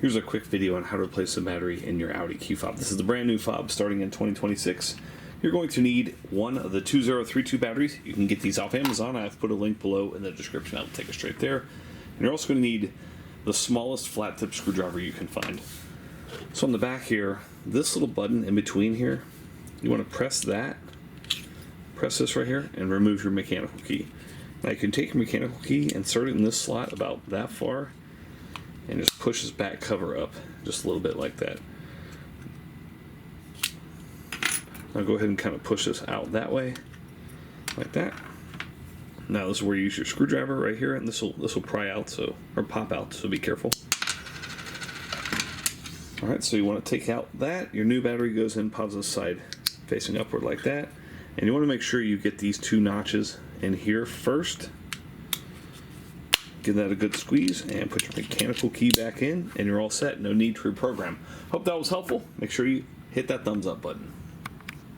Here's a quick video on how to replace the battery in your Audi key fob. This is the brand new fob starting in 2026. You're going to need one of the 2032 batteries. You can get these off Amazon. I've put a link below in the description. I'll take it straight there. And you're also going to need the smallest flat tip screwdriver you can find. So on the back here, this little button in between here, you want to press that. Press this right here and remove your mechanical key. Now you can take your mechanical key, insert it in this slot about that far, and just push this back cover up just a little bit like that. Now go ahead and kind of push this out that way, like that. Now this is where you use your screwdriver right here, and this will pry out, or pop out, so be careful. All right, so you want to take out that. Your new battery goes in positive side, facing upward like that, and you want to make sure you get these two notches in here first. Give that a good squeeze and put your mechanical key back in, and you're all set. No need to reprogram. Hope that was helpful. Make sure you hit that thumbs up button.